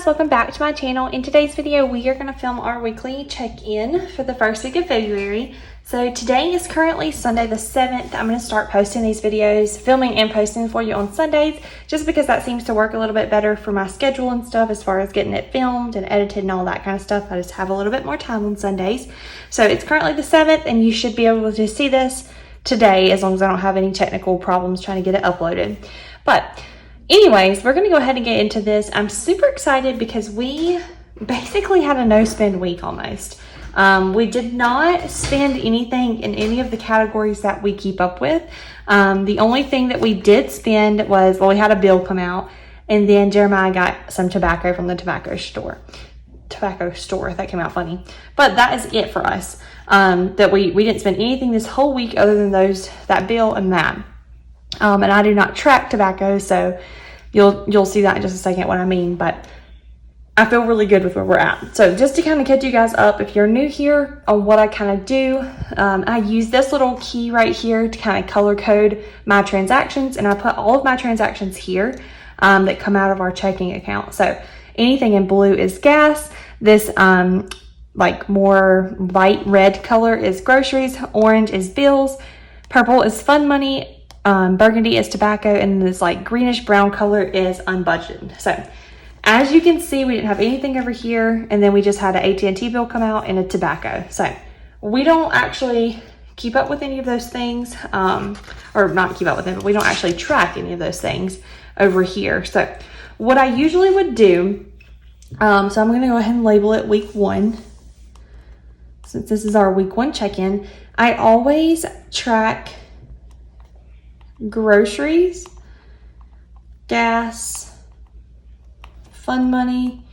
guys, welcome back to my channel. In today's video we are going to film our weekly check-in for the first week of February. So today is currently Sunday the 7th. I'm going to start posting these videos, filming and posting for you on Sundays, just because that seems to work a little bit better for my schedule and stuff as far as getting it filmed and edited and all that kind of stuff. I just have a little bit more time on Sundays. So it's currently the 7th and you should be able to see this today as long as I don't have any technical problems trying to get it uploaded. But anyways, we're going to go ahead and get into this. I'm super excited because we basically had a no-spend week almost. We did not spend anything in any of the categories that we keep up with. The only thing that we did spend was, well, we had a bill come out, and then Jeremiah got some tobacco from the tobacco store. That came out funny. But that is it for us. That we didn't spend anything this whole week other than that bill and that. And I do not track tobacco, so you'll see that in just a second what I mean, but I feel really good with where we're at. So just to kind of catch you guys up, if you're new here on what I kind of do, I use this little key right here to kind of color code my transactions, and I put all of my transactions here that come out of our checking account. So anything in blue is gas. This like more light red color is groceries, orange is bills, purple is fund money, burgundy is tobacco, and this like greenish brown color is unbudgeted. So as you can see, we didn't have anything over here, and then we just had an AT&T bill come out and a tobacco. So we don't actually keep up with any of those things, or not keep up with them, but we don't actually track any of those things over here. So what I usually would do, so I'm going to go ahead and label it week 1. Since this is our week 1 check-in, I always track groceries, gas, fund money,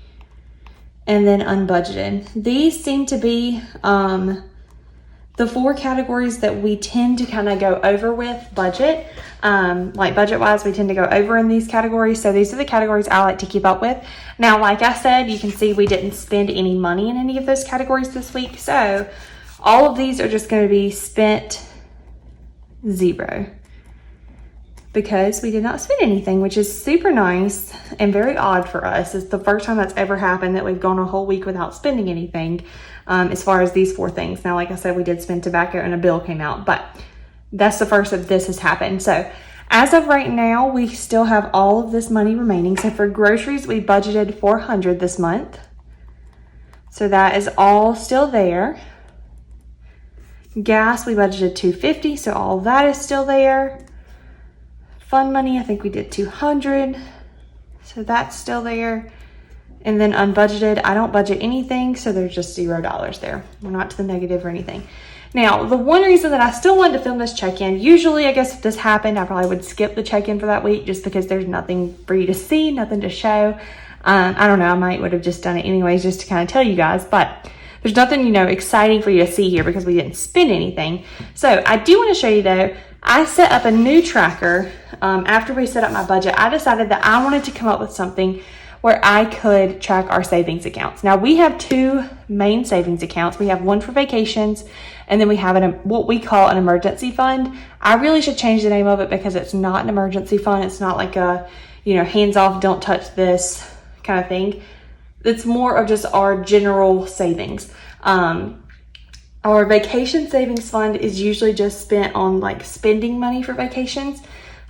and then unbudgeted. These seem to be the 4 categories that we tend to kind of go over with budget. Like budget wise, we tend to go over in these categories. So these are the categories I like to keep up with. Now, like I said, you can see we didn't spend any money in any of those categories this week. So all of these are just going to be spent 0. Because we did not spend anything, which is super nice and very odd for us. It's the first time that's ever happened that we've gone a whole week without spending anything as far as these 4 things. Now, like I said, we did spend tobacco and a bill came out, but that's the first that this has happened. So as of right now, we still have all of this money remaining. So for groceries, we budgeted $400 this month. So that is all still there. Gas, we budgeted $250, so all of that is still there. Fund money, I think we did $200, so that's still there. And then unbudgeted, I don't budget anything, so there's just $0 there. We're not to the negative or anything. Now, the one reason that I still wanted to film this check-in, usually I guess if this happened, I probably would skip the check-in for that week just because there's nothing for you to see, nothing to show. I don't know, I would have just done it anyways just to kind of tell you guys, but there's nothing, exciting for you to see here because we didn't spend anything. So I do want to show you though, I set up a new tracker. After we set up my budget, I decided that I wanted to come up with something where I could track our savings accounts. Now we have 2 main savings accounts. We have one for vacations, and then we have what we call an emergency fund. I really should change the name of it because it's not an emergency fund. It's not like a, hands off, don't touch this kind of thing. It's more of just our general savings. Our vacation savings fund is usually just spent on like spending money for vacations.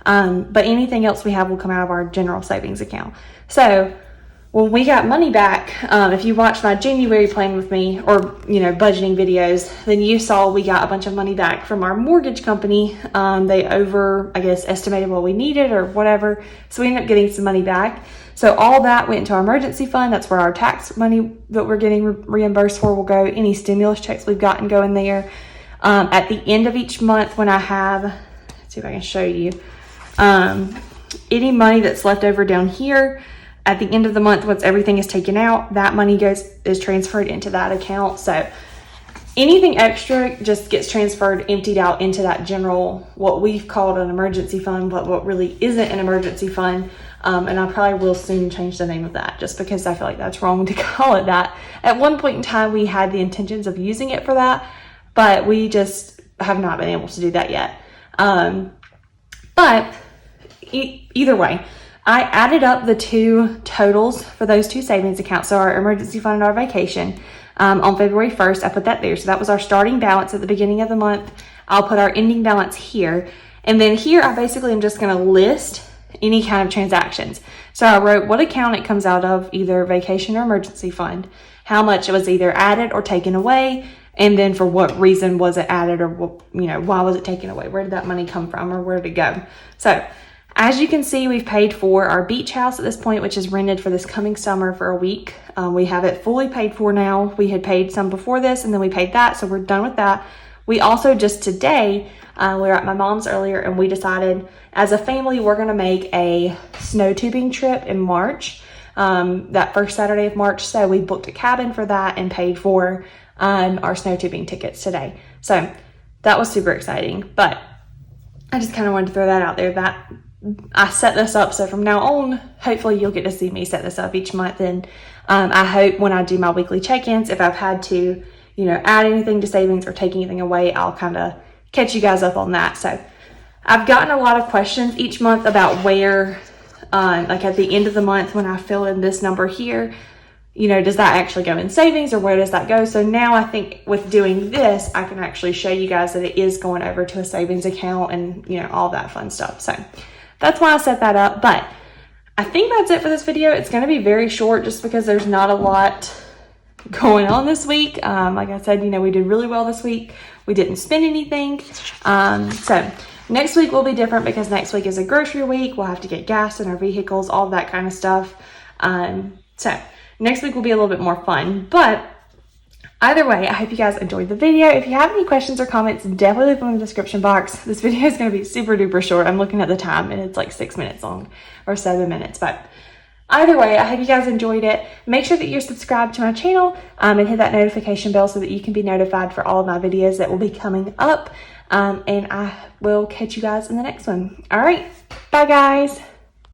But anything else we have will come out of our general savings account. So when we got money back, if you watched my January plan with me or, budgeting videos, then you saw we got a bunch of money back from our mortgage company. They estimated what we needed or whatever. So we ended up getting some money back. So all that went into our emergency fund. That's where our tax money that we're getting reimbursed for will go. Any stimulus checks we've gotten go in there. At the end of each month when I have, let's see if I can show you, any money that's left over down here, at the end of the month, once everything is taken out, that money is transferred into that account. So anything extra just gets transferred, emptied out into that general, what we've called an emergency fund, but what really isn't an emergency fund. And I probably will soon change the name of that just because I feel like that's wrong to call it that. At one point in time, we had the intentions of using it for that, but we just have not been able to do that yet. But either way, I added up the two totals for those two savings accounts, so our emergency fund and our vacation, on February 1st. I put that there. So that was our starting balance at the beginning of the month. I'll put our ending balance here. And then here, I basically am just going to list any kind of transactions. So I wrote what account it comes out of, either vacation or emergency fund, how much it was either added or taken away, and then for what reason was it added, or why was it taken away? Where did that money come from, or where did it go? So as you can see, we've paid for our beach house at this point, which is rented for this coming summer for a week. We have it fully paid for now. We had paid some before this, and then we paid that, so we're done with that. We also just today, we were at my mom's earlier, and we decided as a family we're going to make a snow tubing trip in March, that first Saturday of March. So we booked a cabin for that and paid for our snow tubing tickets today. So that was super exciting, but I just kind of wanted to throw that out there, that I set this up. So from now on, hopefully you'll get to see me set this up each month. And I hope when I do my weekly check-ins, if I've had to, add anything to savings or take anything away, I'll kind of catch you guys up on that. So I've gotten a lot of questions each month about where, like at the end of the month when I fill in this number here, does that actually go in savings, or where does that go? So now I think with doing this, I can actually show you guys that it is going over to a savings account and, all that fun stuff. So that's why I set that up. But I think that's it for this video. It's going to be very short just because there's not a lot going on this week. Like I said, we did really well this week. We didn't spend anything. So next week will be different because next week is a grocery week. We'll have to get gas in our vehicles, all that kind of stuff. So next week will be a little bit more fun. But either way, I hope you guys enjoyed the video. If you have any questions or comments, definitely leave them in the description box. This video is going to be super duper short. I'm looking at the time and it's like 6 minutes long, or 7 minutes. But either way, I hope you guys enjoyed it. Make sure that you're subscribed to my channel and hit that notification bell so that you can be notified for all of my videos that will be coming up. And I will catch you guys in the next one. All right. Bye, guys.